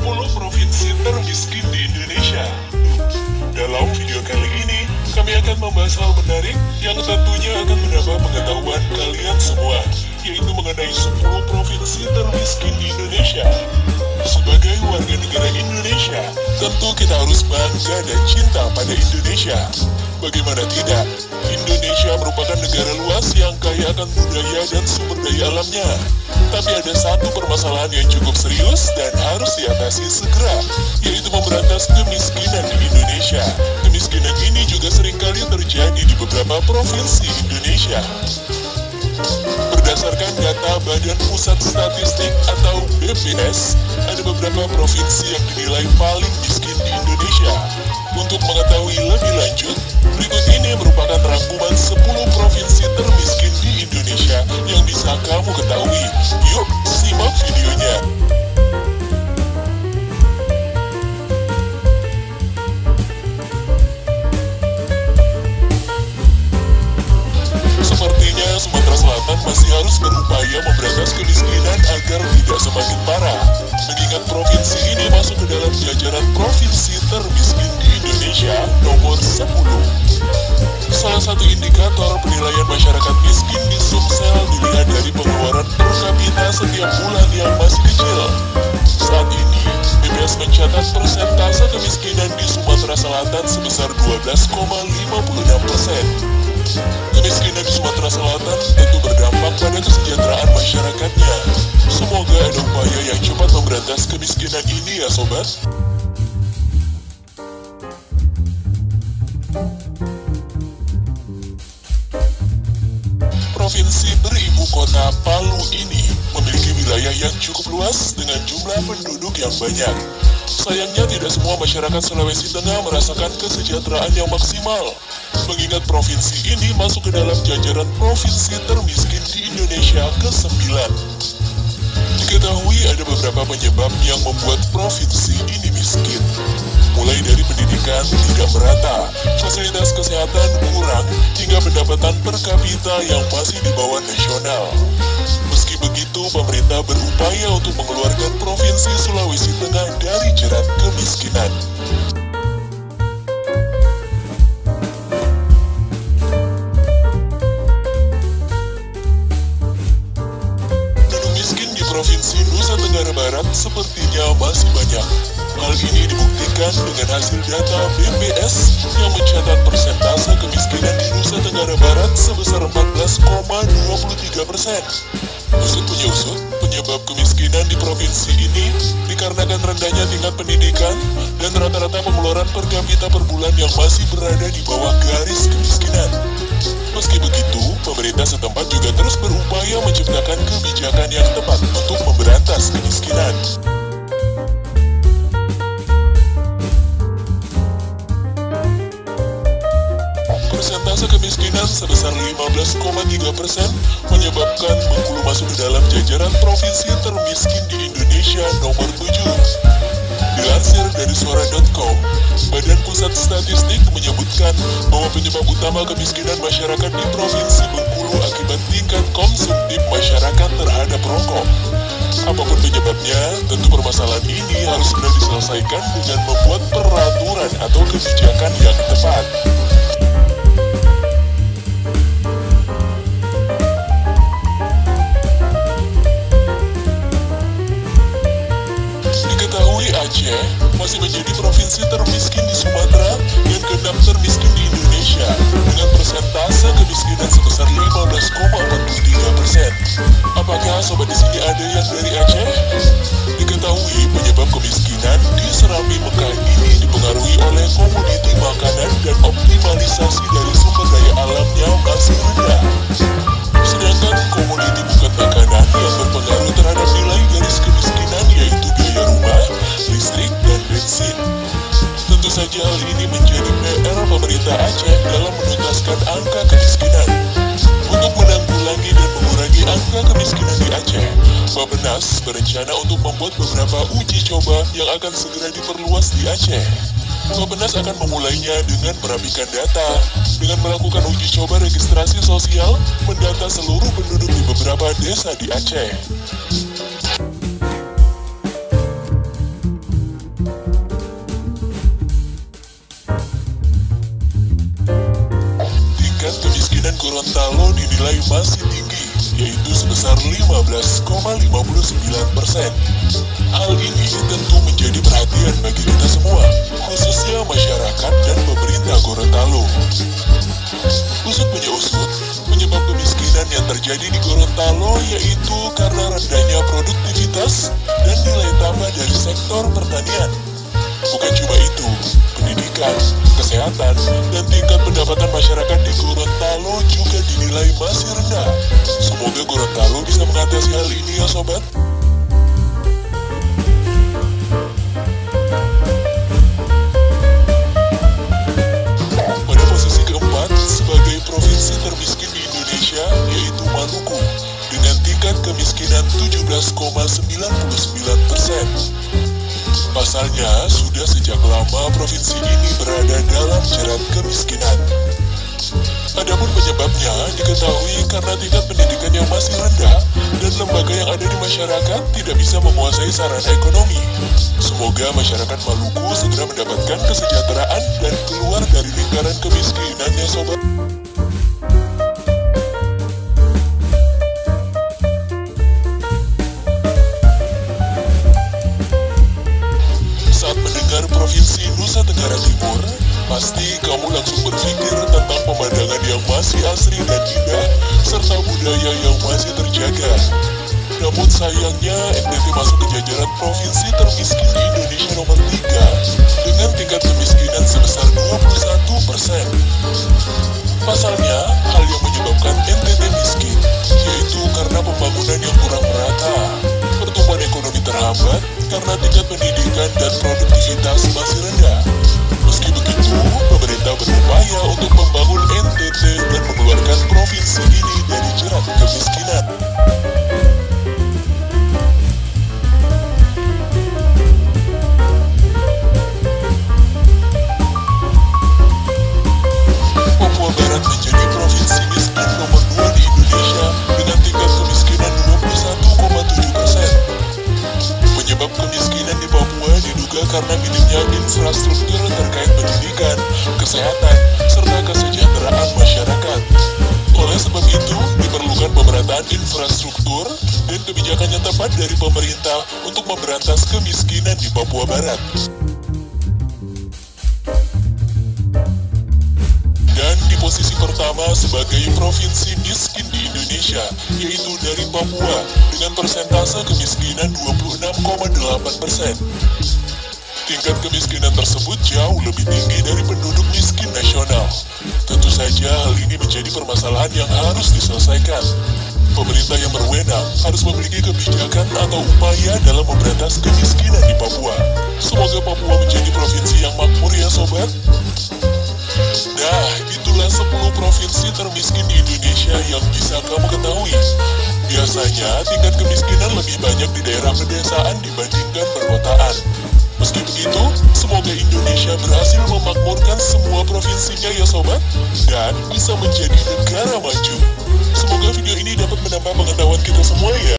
10 provinsi termiskin di Indonesia. Dalam video kali ini, kami akan membahas hal menarik yang tentunya akan menambah pengetahuan kalian semua, yaitu mengenai 10 provinsi termiskin di Indonesia. Sebagai warga negara Indonesia, tentu kita harus bangga dan cinta pada Indonesia. Bagaimana tidak, Indonesia merupakan negara luas yang kaya akan budaya dan sumber daya alamnya. Tapi ada satu permasalahan yang cukup serius dan harus diatasi segera, yaitu memberantas kemiskinan di Indonesia. Kemiskinan ini juga seringkali terjadi di beberapa provinsi Indonesia. Berdasarkan data Badan Pusat Statistik atau BPS, ada beberapa provinsi yang dinilai paling miskin di Indonesia. Untuk mengetahui lebih lanjut, berikut ini merupakan rangkuman 10 provinsi termiskin di Indonesia yang bisa kamu ketahui. Yuk, simak videonya. Sepertinya Sumatera Selatan masih harus berupaya memberantas kemiskinan agar tidak semakin parah, mengingat provinsi ini masuk ke dalam jajaran provinsi termiskin di Indonesia nomor 10. Salah satu indikator penilaian masyarakat miskin di Sumsel dilihat dari pengeluaran per kapita setiap bulan yang masih kecil. Saat ini, BPS mencatat persentase kemiskinan di Sumatera Selatan sebesar 12,56%. Kemiskinan di Sumatera Selatan tentu berdampak pada kesejahteraan masyarakatnya. Semoga ada upaya yang cepat memberantas kemiskinan ini ya sobat. Provinsi beribu kota Palu ini memiliki wilayah yang cukup luas dengan jumlah penduduk yang banyak. Sayangnya tidak semua masyarakat Sulawesi Tengah merasakan kesejahteraan yang maksimal, mengingat provinsi ini masuk ke dalam jajaran provinsi termiskin di Indonesia ke-9. Diketahui ada beberapa penyebab yang membuat provinsi ini miskin, mulai dari pendidikan tidak merata, fasilitas kesehatan kurang, hingga pendapatan per kapita yang masih di bawah nasional. Meski begitu, pemerintah berupaya untuk mengeluarkan Provinsi Sulawesi Tengah dari jerat kemiskinan. Penduduk miskin di Provinsi Nusa Tenggara Barat sepertinya masih banyak. Hal ini dibuktikan dengan hasil data BPS yang mencatat persentase kemiskinan di Nusa Tenggara Barat sebesar 14,23%. Usut punya usut, penyebab kemiskinan di provinsi ini dikarenakan rendahnya tingkat pendidikan dan rata-rata pengeluaran per kapita per bulan yang masih berada di bawah garis kemiskinan. Meski begitu, pemerintah setempat juga terus berupaya menciptakan kebijakan yang tepat untuk memberantas kemiskinan. Persentase kemiskinan sebesar 15,3% menyebabkan Bengkulu masuk ke dalam jajaran provinsi termiskin di Indonesia nomor 7. Dilansir dari suara.com, Badan Pusat Statistik menyebutkan bahwa penyebab utama kemiskinan masyarakat di Provinsi Bengkulu akibat tingkat konsumtif masyarakat terhadap rokok. Apapun penyebabnya, tentu permasalahan ini harus segera diselesaikan dengan membuat peraturan atau kebijakan yang tepat. Aceh masih menjadi provinsi termiskin di Sumatera dan ke-6 termiskin di Indonesia dengan persentase kemiskinan sebesar 15,43%. Apakah sobat di sini ada yang dari Aceh? Diketahui penyebab kemiskinan di Serambi Mekah ini dipengaruhi oleh komoditi makanan dan optimalisasi dari sumber daya alamnya masih rendah. Sedangkan komoditi bukan makanan yang berpengaruh terhadap nilai garis kemiskinan yaitu biaya rumah, listrik, dan bensin. Tentu saja hal ini menjadi PR pemerintah Aceh dalam menuntaskan angka kemiskinan. Untuk menanggulangi dan mengurangi angka kemiskinan di Aceh, Bappenas berencana untuk membuat beberapa uji coba yang akan segera diperluas di Aceh. Bappenas akan memulainya dengan merapikan data, dengan melakukan uji coba registrasi sosial, mendata seluruh penduduk di beberapa desa di Aceh. 15,59%. Hal ini tentu menjadi perhatian bagi kita semua, khususnya masyarakat dan pemerintah Gorontalo. Usut punya usut, penyebab kemiskinan yang terjadi di Gorontalo yaitu karena rendahnya produktivitas dan nilai tambah dari sektor pertanian. Bukan cuma itu, pendidikan, kesehatan, dan tingkat pendapatan masyarakat di Gorontalo juga dinilai masih rendah. Semoga Gorontalo bisa mengatasi hal ini ya sobat. Pada posisi keempat, sebagai provinsi termiskin di Indonesia, yaitu Maluku, dengan tingkat kemiskinan 17,99%. Pasalnya, sudah sejak lama provinsi ini berada dalam jerat kemiskinan. Adapun penyebabnya diketahui karena tingkat pendidikan yang masih rendah dan lembaga yang ada di masyarakat tidak bisa menguasai sarana ekonomi. Semoga masyarakat Maluku segera mendapatkan kesejahteraan dan keluar dari lingkaran kemiskinan ya sobat. Provinsi Nusa Tenggara Timur, pasti kamu langsung berpikir tentang pemandangan yang masih asri dan indah, serta budaya yang masih terjaga. Namun sayangnya, NTT masuk ke jajaran provinsi termiskin di Indonesia nomor 3, dengan tingkat kemiskinan sebesar 21%. Pasalnya, hal yang menyebabkan NTT miskin, yaitu karena pembangunan yang kurang merata, pertumbuhan ekonomi terhambat, karena tingkat pendidikan dan produktivitas masih rendah. Meski begitu, pemerintah berupaya untuk membangun NTT dan mengeluarkan provinsi ini dari jerat kemiskinan. Papua Barat menjadi provinsi miskin nomor 2 di Indonesia dengan tingkat kemiskinan 21,7%. Penyebab kemiskinan di Papua diduga karena minimnya infrastruktur terkait pendidikan, kesehatan, serta kesejahteraan masyarakat. Oleh sebab itu, diperlukan pemerataan infrastruktur dan kebijakan yang tepat dari pemerintah untuk memberantas kemiskinan di Papua Barat. Dan di posisi pertama sebagai provinsi miskin di Indonesia, yaitu dari Papua, dengan persentase kemiskinan 26,8%. Tingkat kemiskinan tersebut jauh lebih tinggi dari penduduk miskin nasional. Tentu saja hal ini menjadi permasalahan yang harus diselesaikan. Pemerintah yang berwenang harus memiliki kebijakan atau upaya dalam memberantas kemiskinan di Papua. Semoga Papua menjadi provinsi yang makmur ya sobat. Nah, itulah 10 provinsi termiskin di Indonesia yang bisa kamu ketahui. Biasanya, tingkat kemiskinan lebih banyak di daerah pedesaan dibandingkan perkotaan. Meski begitu, semoga Indonesia berhasil memakmurkan semua provinsinya ya sobat, dan bisa menjadi negara maju. Semoga video ini dapat menambah pengetahuan kita semua ya.